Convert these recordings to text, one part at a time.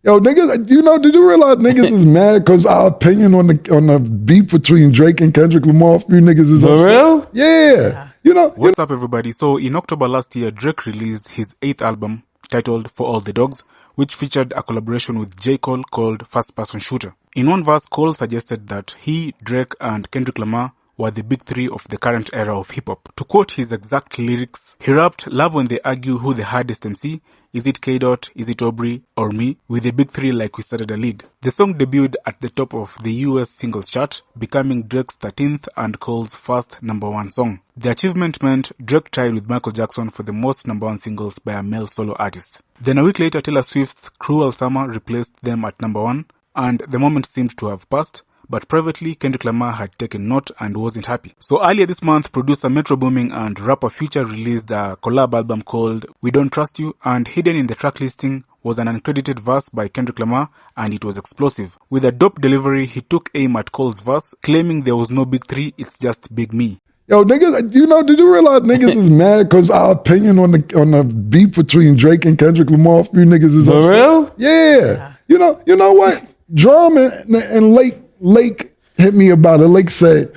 Yo, niggas, did you realize niggas is mad because our opinion on the beef between Drake and Kendrick Lamar, a few niggas is For real? Yeah. What's up, everybody? So, in October last year, Drake released his 8th album titled For All the Dogs, which featured a collaboration with J. Cole called First Person Shooter. In one verse, Cole suggested that he, Drake, and Kendrick Lamar were the big three of the current era of hip-hop. To quote his exact lyrics, he rapped, "Love when they argue who the hardest MC. Is it K-Dot, is it Aubrey, or me? With the big three like we started a league." The song debuted at the top of the US singles chart, becoming Drake's 13th and Cole's first #1 song. The achievement meant Drake tied with Michael Jackson for the most #1 singles by a male solo artist. Then a week later, Taylor Swift's Cruel Summer replaced them at #1, and the moment seemed to have passed. But privately, Kendrick Lamar had taken note and wasn't happy. So earlier this month, producer Metro Booming and rapper Future released a collab album called We Don't Trust You, and hidden in the track listing was an uncredited verse by Kendrick Lamar, and it was explosive. With a dope delivery, he took aim at Cole's verse, claiming there was no big three, it's just big me. Yo, niggas, did you realize niggas is mad because our opinion on the beef between Drake and Kendrick Lamar, a few niggas is For real? Yeah. You know what? Drum and Lake hit me about it. Lake said,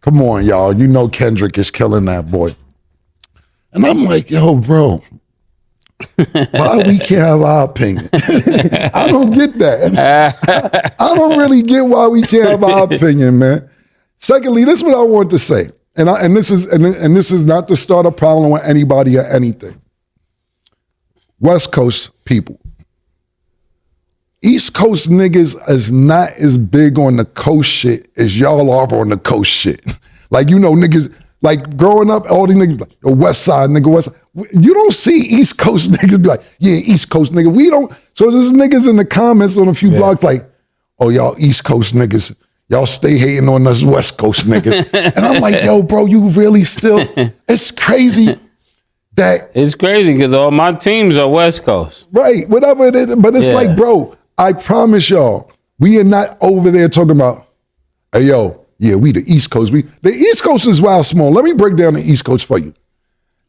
"Come on, y'all. You know Kendrick is killing that boy." And I'm like, yo, bro, why we can't have our opinion? I don't get that. I don't really get why we can't have our opinion, man. Secondly, this is what I want to say. And this is not to start a problem with anybody or anything. West Coast people. East Coast niggas is not as big on the coast shit as y'all are on the coast shit. Like, niggas, like growing up, all these niggas, like, the West Side nigga, West Side. You don't see East Coast niggas be like, yeah, East Coast nigga. We don't. So there's niggas in the comments on a few blogs like, oh, y'all East Coast niggas, y'all stay hating on us West Coast niggas. And I'm like, yo, bro, you really still, it's crazy. It's crazy because all my teams are West Coast. Right, whatever it is. But it's like, bro, I promise y'all, we are not over there talking about, hey, yo, yeah, we the East Coast. The East Coast is wild small. Let me break down the East Coast for you.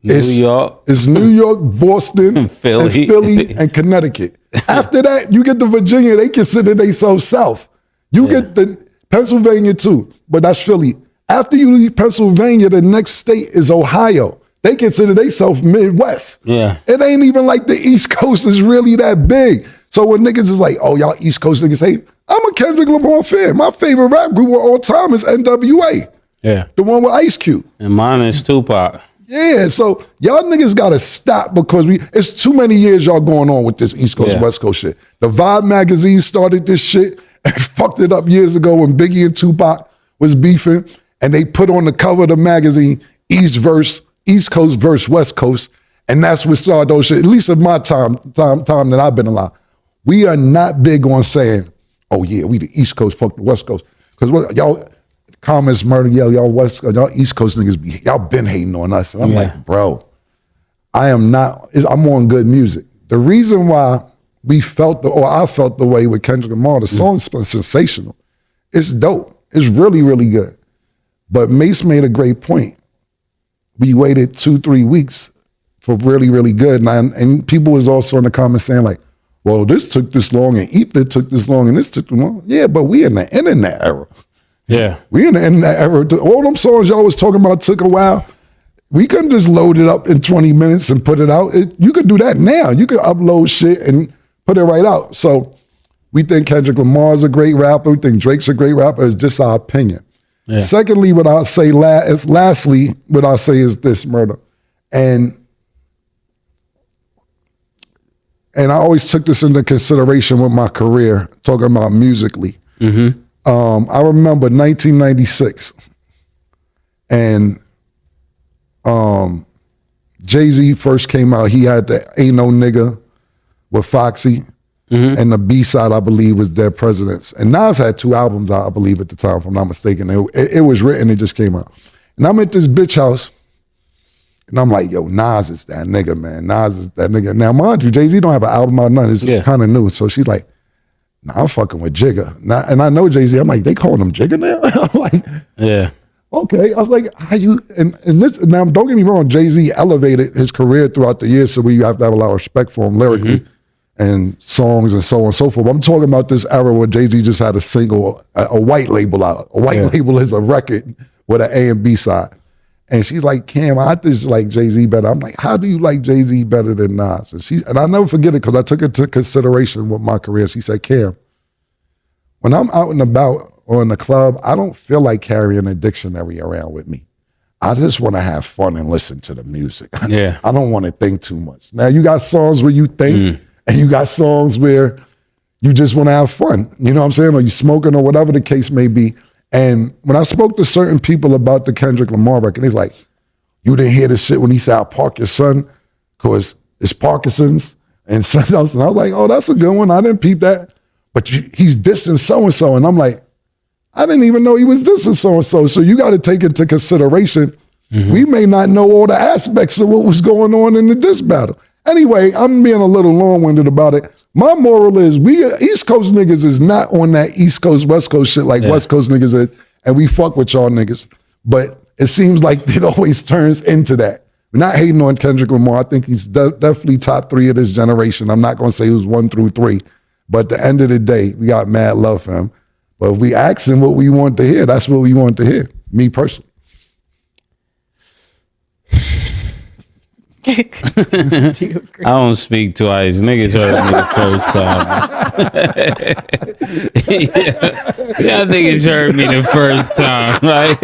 It's New York, Boston, Philly, and Connecticut. After that, you get to Virginia, they consider themselves South. You get the Pennsylvania too, but that's Philly. After you leave Pennsylvania, the next state is Ohio. They consider themselves Midwest. Yeah. It ain't even like the East Coast is really that big. So when niggas is like, oh, y'all East Coast niggas hate, I'm a Kendrick Lamar fan. My favorite rap group of all time is NWA. Yeah. The one with Ice Cube. And mine is Tupac. Yeah, so y'all niggas gotta stop because it's too many years y'all going on with this East Coast, West Coast shit. The Vibe magazine started this shit and fucked it up years ago when Biggie and Tupac was beefing, and they put on the cover of the magazine, East Coast versus West Coast, and that's what started those shit, at least in my time that I've been alive. We are not big on saying, oh yeah, we the East Coast, fuck the West Coast. Because y'all, comments murder, y'all West Coast, y'all East Coast niggas, y'all been hating on us. And I'm like, bro, I'm on good music. The reason why I felt the way with Kendrick Lamar, the song's sensational. It's dope. It's really, really good. But Mase made a great point. We waited 2-3 weeks for really, really good. And people was also in the comments saying like, well, this took this long and Ether took this long and this took too long. Yeah, but we in the internet era. Yeah. We in the internet era. All them songs y'all was talking about took a while. We couldn't just load it up in 20 minutes and put it out. You could do that now. You could upload shit and put it right out. So we think Kendrick Lamar's a great rapper. We think Drake's a great rapper. It's just our opinion. Yeah. Secondly, what I'll say is this, Murder. And I always took this into consideration with my career, talking about musically. Mm-hmm. I remember 1996, and Jay-Z first came out. He had the Ain't No Nigga with Foxy, and the B-side, I believe, was Dead Presidents. And Nas had 2 albums, I believe, at the time, if I'm not mistaken. It was written, it just came out. And I'm at this bitch house, and I'm like, yo, Nas is that nigga, man. Nas is that nigga. Now, mind you, Jay-Z don't have an album out, nothing. It's kind of new. So she's like, nah, I'm fucking with Jigga. And I know Jay-Z. I'm like, they calling him Jigga now? I'm like, yeah. Okay. I was like, how you, and this, now don't get me wrong, Jay-Z elevated his career throughout the years, so you have to have a lot of respect for him lyrically and songs and so on and so forth. I'm talking about this era where Jay-Z just had a single, a white label out. A white label is a record with an A and B side. And she's like, Cam, I just like Jay-Z better. I'm like, how do you like Jay-Z better than Nas? And I'll never forget it because I took it into consideration with my career. She said, Cam, when I'm out and about or in the club, I don't feel like carrying a dictionary around with me. I just want to have fun and listen to the music. Yeah. I don't want to think too much. Now, you got songs where you think, and you got songs where you just want to have fun. You know what I'm saying? Or you smoking or whatever the case may be. And when I spoke to certain people about the Kendrick Lamar record, he's like, you didn't hear this shit when he said, I'll park your son because it's Parkinson's and something else. And I was like, oh, that's a good one. I didn't peep that. But he's dissing so-and-so. And I'm like, I didn't even know he was dissing so-and-so. So you got to take into consideration, we may not know all the aspects of what was going on in the diss battle. Anyway, I'm being a little long-winded about it. My moral is we East Coast niggas is not on that East Coast, West Coast shit like West Coast niggas is, and we fuck with y'all niggas. But it seems like it always turns into that. We're not hating on Kendrick Lamar. I think he's definitely top 3 of this generation. I'm not going to say who's 1 through 3. But at the end of the day, we got mad love for him. But if we ask him what we want to hear, that's what we want to hear, me personally. I don't speak twice. Niggas heard me the first time. Yeah, niggas heard me the first time, right?